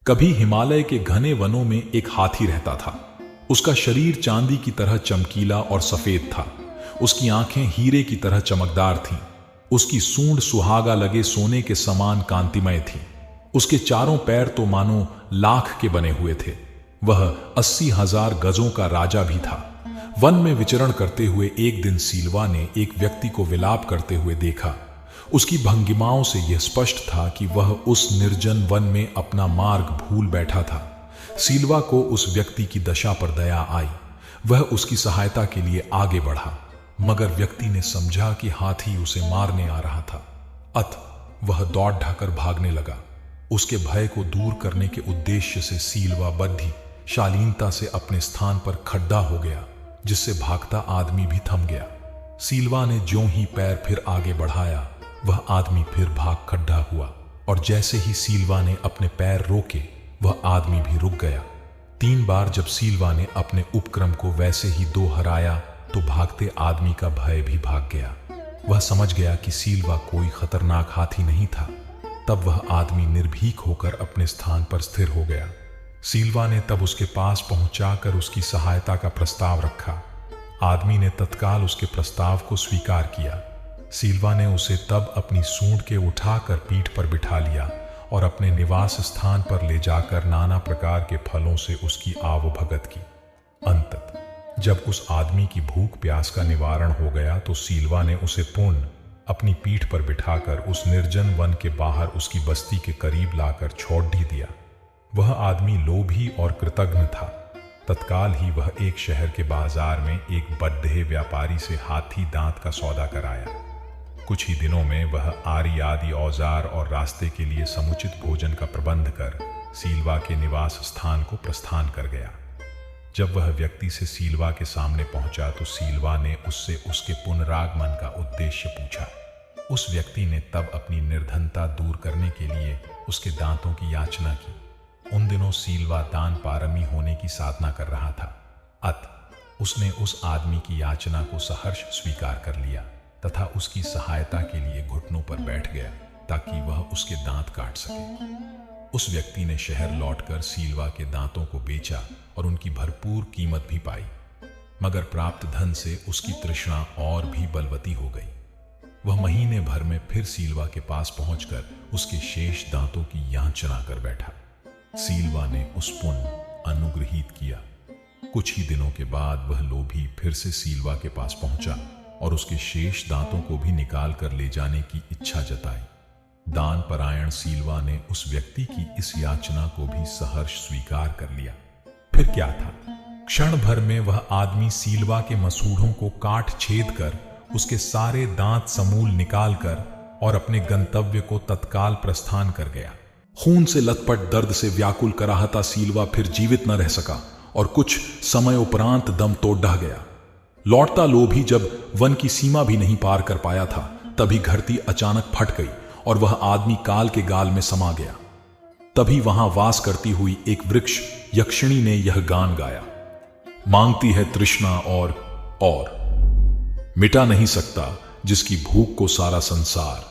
कभी हिमालय के घने वनों में एक हाथी रहता था। उसका शरीर चांदी की तरह चमकीला और सफेद था। उसकी आंखें हीरे की तरह चमकदार थीं। उसकी सूंड सुहागा लगे सोने के समान कांतिमय थी। उसके चारों पैर तो मानो लाख के बने हुए थे। वह 80,000 गजों का राजा भी था। वन में विचरण करते हुए एक दिन सीलवा ने एक व्यक्ति को विलाप करते हुए देखा। उसकी भंगिमाओं से यह स्पष्ट था कि वह उस निर्जन वन में अपना मार्ग भूल बैठा था। सीलवा को उस व्यक्ति की दशा पर दया आई। वह उसकी सहायता के लिए आगे बढ़ा, मगर व्यक्ति ने समझा कि हाथी उसे मारने आ रहा था। अतः वह दौड़ ढाकर भागने लगा। उसके भय को दूर करने के उद्देश्य से सीलवा बद्धी शालीनता से अपने स्थान पर खड़ा हो गया, जिससे भागता आदमी भी थम गया। सीलवा ने ज्यों ही पैर फिर आगे बढ़ाया, वह आदमी फिर भाग खड़ा हुआ, और जैसे ही सीलवा ने अपने पैर रोके, वह आदमी भी रुक गया। 3 बार जब सीलवा ने अपने उपक्रम को वैसे ही दोहराया तो भागते आदमी का भय भी भाग गया। वह समझ गया कि सीलवा कोई खतरनाक हाथी नहीं था। तब वह आदमी निर्भीक होकर अपने स्थान पर स्थिर हो गया। सीलवा ने तब उसके पास पहुंचाकर उसकी सहायता का प्रस्ताव रखा। आदमी ने तत्काल उसके प्रस्ताव को स्वीकार किया। सीलवा ने उसे तब अपनी सूंड के उठाकर पीठ पर बिठा लिया और अपने निवास स्थान पर ले जाकर नाना प्रकार के फलों से उसकी आवभगत की। अंततः जब उस आदमी की भूख प्यास का निवारण हो गया तो सीलवा ने उसे पुनः अपनी पीठ पर बिठाकर उस निर्जन वन के बाहर उसकी बस्ती के करीब लाकर छोड़ ही दिया। वह आदमी लोभी और कृतघ्न था। तत्काल ही वह एक शहर के बाजार में एक बड्ढे व्यापारी से हाथी दांत का सौदा कराया। कुछ ही दिनों में वह आरी आदि औजार और रास्ते के लिए समुचित भोजन का प्रबंध कर सीलवा के निवास स्थान को प्रस्थान कर गया। जब वह व्यक्ति से सीलवा के सामने पहुंचा तो सीलवा ने उससे उसके पुनरागमन का उद्देश्य पूछा। उस व्यक्ति ने तब अपनी निर्धनता दूर करने के लिए उसके दांतों की याचना की। उन दिनों सीलवा दान पारमी होने की साधना कर रहा था। अतः उसने उस आदमी की याचना को सहर्ष स्वीकार कर लिया तथा उसकी सहायता के लिए घुटनों पर बैठ गया ताकि वह उसके दांत काट सके। उस व्यक्ति ने शहर लौटकर सीलवा के दांतों को बेचा और उनकी भरपूर कीमत भी पाई, मगर प्राप्त धन से उसकी तृष्णा और भी बलवती हो गई। वह महीने भर में फिर सीलवा के पास पहुंचकर उसके शेष दांतों की याचना कर बैठा। सीलवा ने उस पुण्य अनुग्रहित किया। कुछ ही दिनों के बाद वह लोभी फिर से सीलवा के पास पहुंचा और उसके शेष दांतों को भी निकाल कर ले जाने की इच्छा जताई। दान परायण सीलवा ने उस व्यक्ति की इस याचना को भी सहर्ष स्वीकार कर लिया। फिर क्या था, क्षण भर में वह आदमी सीलवा के मसूड़ों को काट छेद कर उसके सारे दांत समूल निकाल कर और अपने गंतव्य को तत्काल प्रस्थान कर गया। खून से लथपथ दर्द से व्याकुल कराहता सीलवा फिर जीवित न रह सका और कुछ समय उपरांत दम तोड़ ढह गया। लौटता लोभी जब वन की सीमा भी नहीं पार कर पाया था, तभी धरती अचानक फट गई और वह आदमी काल के गाल में समा गया। तभी वहां वास करती हुई एक वृक्ष यक्षिणी ने यह गान गाया। मांगती है तृष्णा और मिटा नहीं सकता जिसकी भूख को सारा संसार।